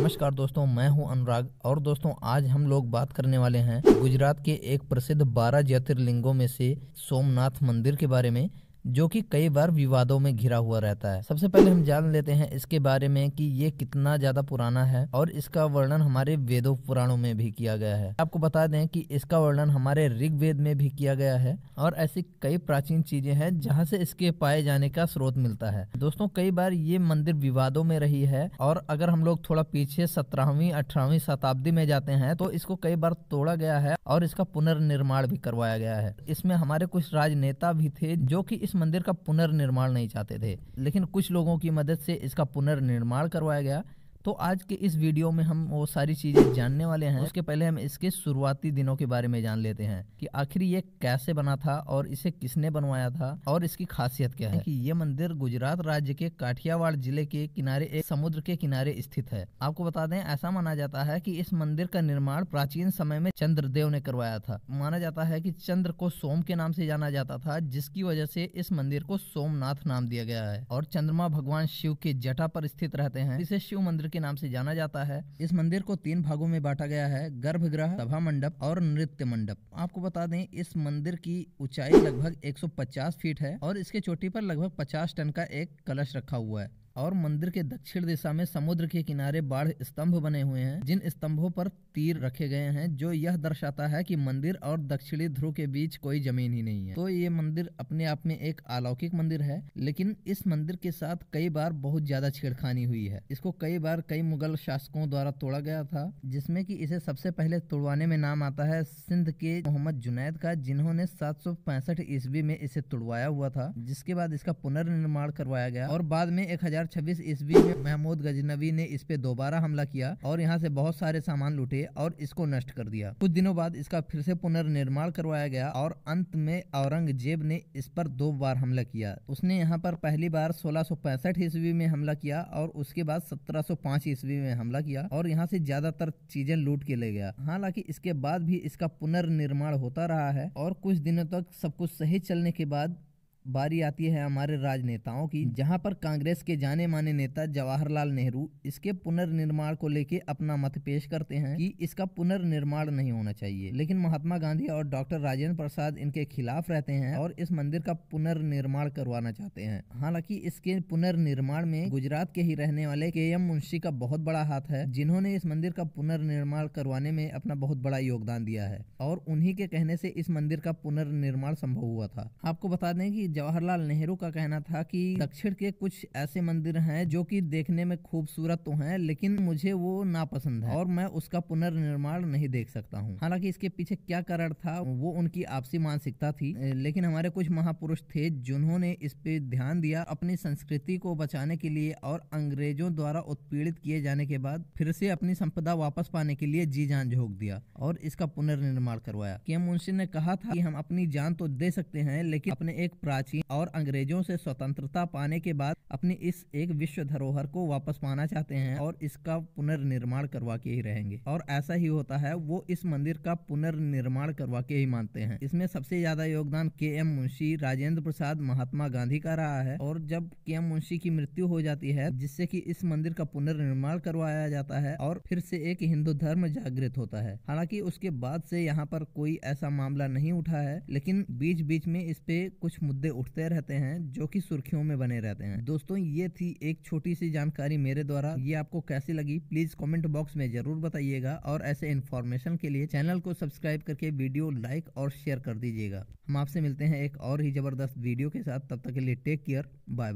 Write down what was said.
नमस्कार दोस्तों, मैं हूं अनुराग। और दोस्तों आज हम लोग बात करने वाले हैं गुजरात के एक प्रसिद्ध 12 ज्योतिर्लिंगों में से सोमनाथ मंदिर के बारे में, जो कि कई बार विवादों में घिरा हुआ रहता है। सबसे पहले हम जान लेते हैं इसके बारे में कि ये कितना ज्यादा पुराना है और इसका वर्णन हमारे वेदों पुराणों में भी किया गया है। आपको बता दें कि इसका वर्णन हमारे ऋग्वेद में भी किया गया है और ऐसी कई प्राचीन चीजें हैं जहाँ से इसके पाए जाने का स्रोत मिलता है। दोस्तों कई बार ये मंदिर विवादों में रही है और अगर हम लोग थोड़ा पीछे 17वीं 18वीं शताब्दी में जाते हैं तो इसको कई बार तोड़ा गया है और इसका पुनर्निर्माण भी करवाया गया है। इसमें हमारे कुछ राजनेता भी थे जो कि इस मंदिर का पुनर्निर्माण नहीं चाहते थे, लेकिन कुछ लोगों की मदद से इसका पुनर्निर्माण करवाया गया। तो आज के इस वीडियो में हम वो सारी चीजें जानने वाले हैं। उसके पहले हम इसके शुरुआती दिनों के बारे में जान लेते हैं कि आखिर ये कैसे बना था और इसे किसने बनवाया था और इसकी खासियत क्या है। कि ये मंदिर गुजरात राज्य के काठियावाड़ जिले के किनारे एक समुद्र के किनारे स्थित है। आपको बता दें, ऐसा माना जाता है कि इस मंदिर का निर्माण प्राचीन समय में चंद्रदेव ने करवाया था। माना जाता है कि चंद्र को सोम के नाम से जाना जाता था, जिसकी वजह से इस मंदिर को सोमनाथ नाम दिया गया है। और चंद्रमा भगवान शिव के जटा पर स्थित रहते हैं, इसे शिव मंदिर के नाम से जाना जाता है। इस मंदिर को 3 भागों में बांटा गया है: गर्भगृह, सभा मंडप और नृत्य मंडप। आपको बता दें, इस मंदिर की ऊंचाई लगभग 150 फीट है और इसके चोटी पर लगभग 50 टन का एक कलश रखा हुआ है। और मंदिर के दक्षिण दिशा में समुद्र के किनारे बाढ़ स्तंभ बने हुए हैं, जिन स्तंभों पर तीर रखे गए हैं, जो यह दर्शाता है कि मंदिर और दक्षिणी ध्रुव के बीच कोई जमीन ही नहीं है। तो ये मंदिर अपने आप में एक अलौकिक मंदिर है, लेकिन इस मंदिर के साथ कई बार बहुत ज्यादा छेड़खानी हुई है। इसको कई बार कई मुगल शासकों द्वारा तोड़ा गया था, जिसमें कि इसे सबसे पहले तोड़वाने में नाम आता है सिंध के मोहम्मद जुनैद का, जिन्होंने 765 ईस्वी में इसे तोड़वाया हुआ था। जिसके बाद इसका पुनर्निर्माण करवाया गया और बाद में 1026 ईस्वी में महमूद गजनवी ने इस पे दोबारा हमला किया और यहाँ से बहुत सारे सामान लूटे और इसको नष्ट कर दिया। कुछ दिनों बाद इसका फिर से पुनर्निर्माण करवाया गया और अंत में औरंगजेब ने इस पर 2 बार हमला किया। उसने यहाँ पर पहली बार 1665 ईस्वी में हमला किया और उसके बाद 1705 ईस्वी में हमला किया और यहाँ से ज्यादातर चीजें लूट के ले गया। हालांकि इसके बाद भी इसका पुनर्निर्माण होता रहा है और कुछ दिनों तक सब कुछ सही चलने के बाद बारी आती है हमारे राजनेताओं की, जहां पर कांग्रेस के जाने माने नेता जवाहरलाल नेहरू इसके पुनर्निर्माण को लेके अपना मत पेश करते हैं कि इसका पुनर्निर्माण नहीं होना चाहिए। लेकिन महात्मा गांधी और डॉक्टर राजेंद्र प्रसाद इनके खिलाफ रहते हैं और इस मंदिर का पुनर्निर्माण करवाना चाहते हैं। हालांकि इसके पुनर्निर्माण में गुजरात के ही रहने वाले KM मुंशी का बहुत बड़ा हाथ है, जिन्होंने इस मंदिर का पुनर्निर्माण करवाने में अपना बहुत बड़ा योगदान दिया है और उन्हीं के कहने से इस मंदिर का पुनर्निर्माण संभव हुआ था। आपको बता दें कि जवाहरलाल नेहरू का कहना था कि दक्षिण के कुछ ऐसे मंदिर हैं जो कि देखने में खूबसूरत तो हैं, लेकिन मुझे वो नापसंद है और मैं उसका पुनर्निर्माण नहीं देख सकता हूँ। हालांकि इसके पीछे क्या कारण था, वो उनकी आपसी मानसिकता थी, लेकिन हमारे कुछ महापुरुष थे जिन्होंने इस पे ध्यान दिया अपनी संस्कृति को बचाने के लिए और अंग्रेजों द्वारा उत्पीड़ित किए जाने के बाद फिर से अपनी संपदा वापस पाने के लिए जी जान झोंक दिया और इसका पुनर्निर्माण करवाया। KM मुंशी ने कहा था कि हम अपनी जान तो दे सकते हैं, लेकिन अपने एक प्राचीन और अंग्रेजों से स्वतंत्रता पाने के बाद अपनी इस एक विश्व धरोहर को वापस पाना चाहते हैं और इसका पुनर्निर्माण करवा के ही रहेंगे। और ऐसा ही होता है, वो इस मंदिर का पुनर्निर्माण करवा के ही मानते हैं। इसमें सबसे ज्यादा योगदान KM मुंशी, राजेंद्र प्रसाद, महात्मा गांधी का रहा है। और जब KM मुंशी की मृत्यु हो जाती है, जिससे कि इस मंदिर का पुनर्निर्माण करवाया जाता है और फिर से एक हिंदू धर्म जागृत होता है। हालांकि उसके बाद से यहाँ पर कोई ऐसा मामला नहीं उठा है, लेकिन बीच बीच में इस पे कुछ मुद्दे उठते रहते हैं जो कि सुर्खियों में बने रहते हैं। दोस्तों ये थी एक छोटी सी जानकारी मेरे द्वारा। ये आपको कैसी लगी प्लीज कमेंट बॉक्स में जरूर बताइएगा और ऐसे इन्फॉर्मेशन के लिए चैनल को सब्सक्राइब करके वीडियो लाइक और शेयर कर दीजिएगा। हम आपसे मिलते हैं एक और ही जबरदस्त वीडियो के साथ। तब तक के लिए टेक केयर, बाय।